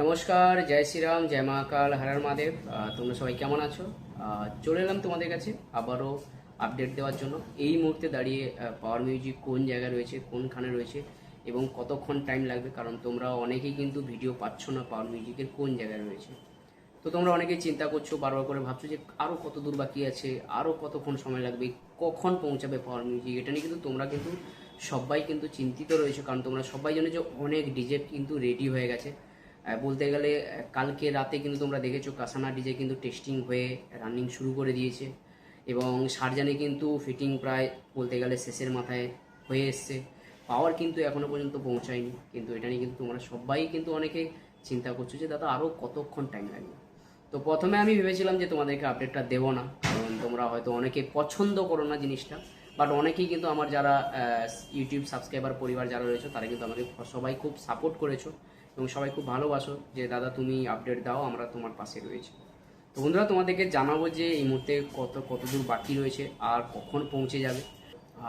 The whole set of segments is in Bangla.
নমস্কার, জয় শ্রীরাম, জয় মহাকাল, হর হর মহাদেব। তোমরা সবাই কেমন আছো? চলে এলাম তোমাদের কাছে আবারও আপডেট দেওয়ার জন্য। এই মুহূর্তে দাঁড়িয়ে পাওয়ার মিউজিক কোন জায়গায় রয়েছে, কোনখানে রয়েছে এবং কতক্ষণ টাইম লাগবে, কারণ তোমরা অনেকেই কিন্তু ভিডিও পাচ্ছ না পাওয়ার মিউজিকের কোন জায়গায় রয়েছে। তো তোমরা অনেকেই চিন্তা করছো, বারবার করে ভাবছো যে আরও কত দূর বাকি আছে, আরও কতক্ষণ সময় লাগবে, কখন পৌঁছাবে পাওয়ার মিউজিক। এটা নিয়ে কিন্তু তোমরা কিন্তু সবাই কিন্তু চিন্তিত রয়েছে, কারণ তোমরা সবাই জানো যে অনেক ডিজে কিন্তু রেডি হয়ে গেছে। বলতে গেলে কালকে রাতে কিন্তু তোমরা দেখেছো কাসানা ডিজে কিন্তু টেস্টিং হয়ে রানিং শুরু করে দিয়েছে এবং সারজানে কিন্তু ফিটিং প্রায় বলতে গেলে শেষের মাথায় হয়ে এসছে। পাওয়ার কিন্তু এখনও পর্যন্ত পৌঁছায়নি, কিন্তু এটা নিয়ে কিন্তু তোমরা সবাই কিন্তু অনেকে চিন্তা করছো যে দাদা আরও কতক্ষণ টাইম লাগবে। তো প্রথমে আমি ভেবেছিলাম যে তোমাদেরকে আপডেটটা দেবো না, কারণ তোমরা হয়তো অনেকে পছন্দ করো না জিনিসটা, বাট অনেকেই কিন্তু আমার যারা ইউটিউব সাবস্ক্রাইবার পরিবার যারা রয়েছে তারা কিন্তু আমাকে সবাই খুব সাপোর্ট করেছো এবং সবাই খুব ভালোবাসো যে দাদা তুমি আপডেট দাও, আমরা তোমার পাশে রয়েছি। তো বন্ধুরা, তোমাদেরকে জানাবো যে এই মুহূর্তে কত দূর বাকি রয়েছে আর কখন পৌঁছে যাবে।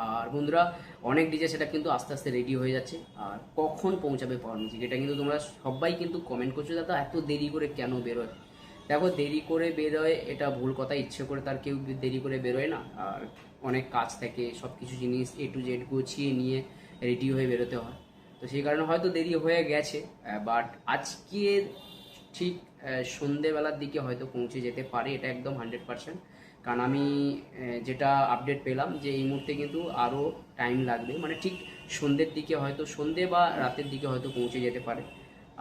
আর বন্ধুরা, অনেক ডিজে সেটা কিন্তু আস্তে আস্তে রেডি হয়ে যাচ্ছে। আর কখন পৌঁছাবে পাওয়ার মিউজিক এটা কিন্তু তোমরা সবাই কিন্তু কমেন্ট করছো, দাদা এত দেরি করে কেন বেরোয়। দেখো, দেরি করে বেরোয় এটা ভুল কথা, ইচ্ছে করে তার কেউ দেরি করে বেরোয় না। আর অনেক কাজ থাকে, সব কিছু জিনিস A to Z গুছিয়ে নিয়ে রেডি হয়ে বেরোতে হয়। তো সেই কারণে হয়তো দেরি হয়ে গেছে, বাট আজকে ঠিক সন্ধেবেলার দিকে হয়তো পৌঁছে যেতে পারে, এটা একদম 100%। কারণ আমি যেটা আপডেট পেলাম যে এই মুহূর্তে কিন্তু আরও টাইম লাগবে, মানে ঠিক সন্ধ্যের দিকে হয়তো, সন্ধে বা রাতের দিকে হয়তো পৌঁছে যেতে পারে।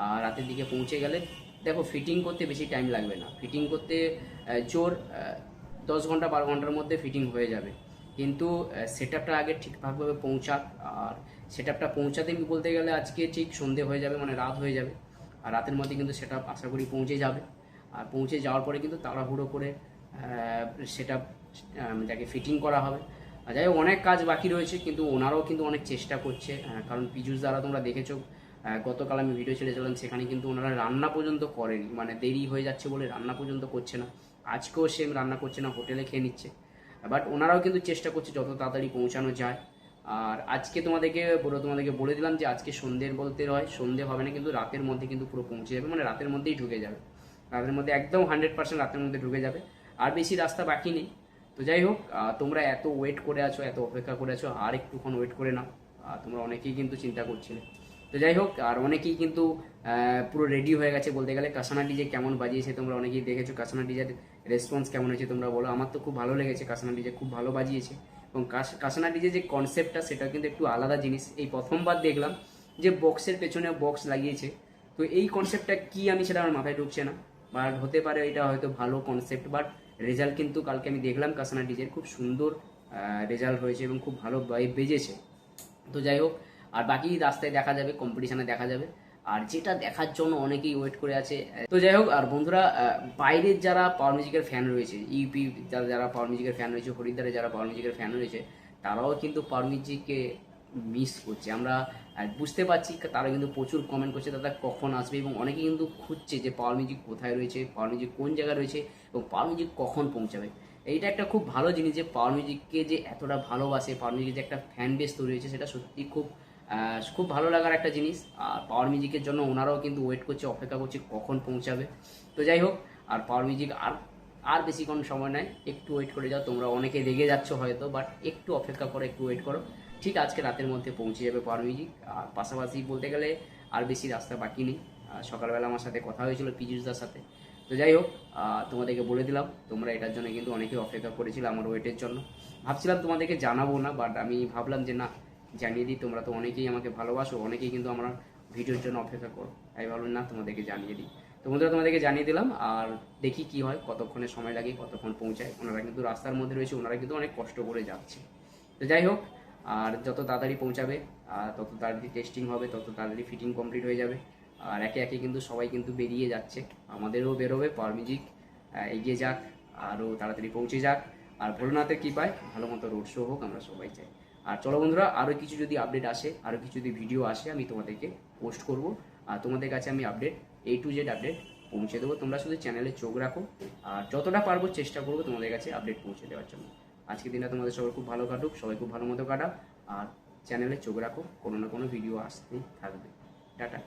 আর রাতের দিকে পৌঁছে গেলে দেখো ফিটিং করতে বেশি টাইম লাগবে না, ফিটিং করতে জোর 10 ঘন্টা 12 ঘন্টার মধ্যে ফিটিং হয়ে যাবে। কিন্তু সেট আপটা আগে ঠিকঠাকভাবে পৌঁছাক। আর সেট আপটা পৌঁছাতে বলতে গেলে আজকে ঠিক সন্ধে হয়ে যাবে, মানে রাত হয়ে যাবে। আর রাতের মধ্যে কিন্তু সেট আপ আশা করি পৌঁছে যাবে। আর পৌঁছে যাওয়ার পরে কিন্তু তাড়াহুড়ো করে সেট আপ যাকে ফিটিং করা হবে। আর যাই হোক, অনেক কাজ বাকি রয়েছে, কিন্তু ওনারাও কিন্তু অনেক চেষ্টা করছে। কারণ পীযূষ দ্বারা তোমরা দেখেছো, গতকাল আমি ভিডিও ছেড়েছিলাম, সেখানে কিন্তু ওনারা রান্না পর্যন্ত করেনি, মানে দেরি হয়ে যাচ্ছে বলে রান্না পর্যন্ত করছে না। আজকেও সেম রান্না করছে না, হোটেলে খেয়ে নিচ্ছে। বাট ওনারাও কিন্তু চেষ্টা করছে যত তাড়াতাড়ি পৌঁছানো যায়। আর আজকে তোমাদেরকে বলে দিলাম যে আজকে সন্ধ্যের বলতে হয়, সন্ধ্যে হবে না কিন্তু রাতের মধ্যে কিন্তু পুরো পৌঁছে যাবে, মানে রাতের মধ্যেই ঢুকে যাবে। রাতের মধ্যে একদম 100% রাতের মধ্যে ঢুকে যাবে। আর বেশি রাস্তা বাকি নেই। তো যাই হোক, তোমরা এত ওয়েট করে আছো, এত অপেক্ষা করে আছো, আর একটুক্ষণ ওয়েট করে নাও। তোমরা অনেকেই কিন্তু চিন্তা করছিলে। তো যাই হোক, আর অনেকেই কিন্তু পুরো রেডি হয়ে গেছে বলতে গেলে। কাসানা ডিজে কেমন বাজিয়েছে তোমরা অনেকেই দেখেছো, কাসানা ডিজের রেসপন্স কেমন হয়েছে তোমরা বলো। আমার তো খুব ভালো লেগেছে, কাসানা ডিজে খুব ভালো বাজিয়েছে। এবং কাসানা ডিজে যে কনসেপ্টটা সেটা কিন্তু একটু আলাদা জিনিস। এই প্রথমবার দেখলাম যে বক্সের পেছনে বক্স লাগিয়েছে। তো এই কনসেপ্টটা কি আমি সেটা আমার মাথায় ঢুকছে না, বাট হতে পারে এটা হয়তো ভালো কনসেপ্ট। বাট রেজাল্ট কিন্তু কালকে আমি দেখলাম কাসানা ডিজের খুব সুন্দর রেজাল্ট হয়েছে এবং খুব ভালো বেজেছে। তো যাই হোক, আর বাকি রাস্তায় দেখা যাবে, কম্পিটিশনে দেখা যাবে। আর যেটা দেখার জন্য অনেকেই ওয়েট করে আছে। তো যাই হোক, আর বন্ধুরা, বাইরের যারা পাওয়ার মিউজিকের ফ্যান রয়েছে, ইউপি যারা পাওয়ার মিউজিকের ফ্যান রয়েছে, হরিদ্বারে যারা পাওয়ার মিউজিকের ফ্যান রয়েছে, তারাও কিন্তু পাওয়ার মিউজিককে মিস করছে। আমরা বুঝতে পারছি, তারা কিন্তু প্রচুর কমেন্ট করছে দাদা কখন আসবে, এবং অনেকে কিন্তু খুঁজছে যে পাওয়ার মিউজিক কোথায় রয়েছে, পাওয়ার মিউজিক কোন জায়গায় রয়েছে এবং পাওয়ার মিউজিক কখন পৌঁছাবে। এইটা একটা খুব ভালো জিনিস যে পাওয়ার মিউজিককে যে এতটা ভালোবাসে, পাওয়ার মিউজিকের যে একটা ফ্যান বেস তৈরি হয়েছে, সেটা সত্যি খুব ভালো লাগার একটা জিনিস। আর পাওয়ার মিউজিকের জন্য ওনারাও কিন্তু ওয়েট করছে, অপেক্ষা করছে কখন পৌঁছাবে। তো যাই হোক, আর পাওয়ার মিউজিক আর বেশিক্ষণ সময় নেয়, একটু ওয়েট করে যাও। তোমরা অনেকে রেগে যাচ্ছ হয়তো, বাট একটু অপেক্ষা করো, একটু ওয়েট করো। ঠিক আজকে রাতের মধ্যে পৌঁছে যাবে পাওয়ার মিউজিক। আর পাশাপাশি বলতে গেলে আর বেশি রাস্তা বাকি নেই। সকালবেলা আমার সাথে কথা হয়েছিল পীযূষদার সাথে। তো যাই হোক, তোমাদেরকে বলে দিলাম। তোমরা এটার জন্য কিন্তু অনেকেই অপেক্ষা করেছিল আমার ওয়েটের জন্য। ভাবছিলাম তোমাদেরকে জানাবো না, বাট আমি ভাবলাম যে না, জানিয়ে দিই। তোমরা তো অনেকেই আমাকে ভালোবাসো, অনেকেই কিন্তু আমার ভিডিওর জন্য অপেক্ষা করো, তাই ভাবলাম না তোমাদেরকে জানিয়ে দিই। তো বন্ধুরা, তোমাদেরকে জানিয়ে দিলাম। আর দেখি কি হয়, কতক্ষণে সময় লাগে, কতক্ষণ পৌঁছায়। ওনারা কিন্তু রাস্তার মধ্যে রয়েছে, ওনারা কিন্তু অনেক কষ্ট করে যাচ্ছে। তো যাই হোক, আর যত তাড়াতাড়ি পৌঁছাবে তত তাড়াতাড়ি টেস্টিং হবে, তত তাড়াতাড়ি ফিটিং কমপ্লিট হয়ে যাবে। আর একে একে কিন্তু সবাই কিন্তু বেরিয়ে যাচ্ছে, আমাদেরও বেরোবে। পাওয়ার মিউজিক এগিয়ে যাক, আরও তাড়াতাড়ি পৌঁছে যাক। আর ভোলেনাথের কৃপায় ভালো মতো রোড শো হোক, আমরা সবাই চাই। আর চলো বন্ধুরা, আরও কিছু যদি আপডেট আসে, আরও কিছু যদি ভিডিও আসে, আমি তোমাদেরকে পোস্ট করব। আর তোমাদের কাছে আমি update A to Z update পৌঁছে দেবো। তোমরা শুধু চ্যানেলে চোখ রাখো, আর যতটা পারবো চেষ্টা করবো তোমাদের কাছে আপডেট পৌঁছে দেওয়ার জন্য। আজকের দিনটা তোমাদের সবাই খুব ভালো কাটুক, সবাই খুব ভালো মতো কাটাও। আর চ্যানেলে চোখ রাখো, কোনো না কোনো ভিডিও আসতেই থাকবে। টাটা।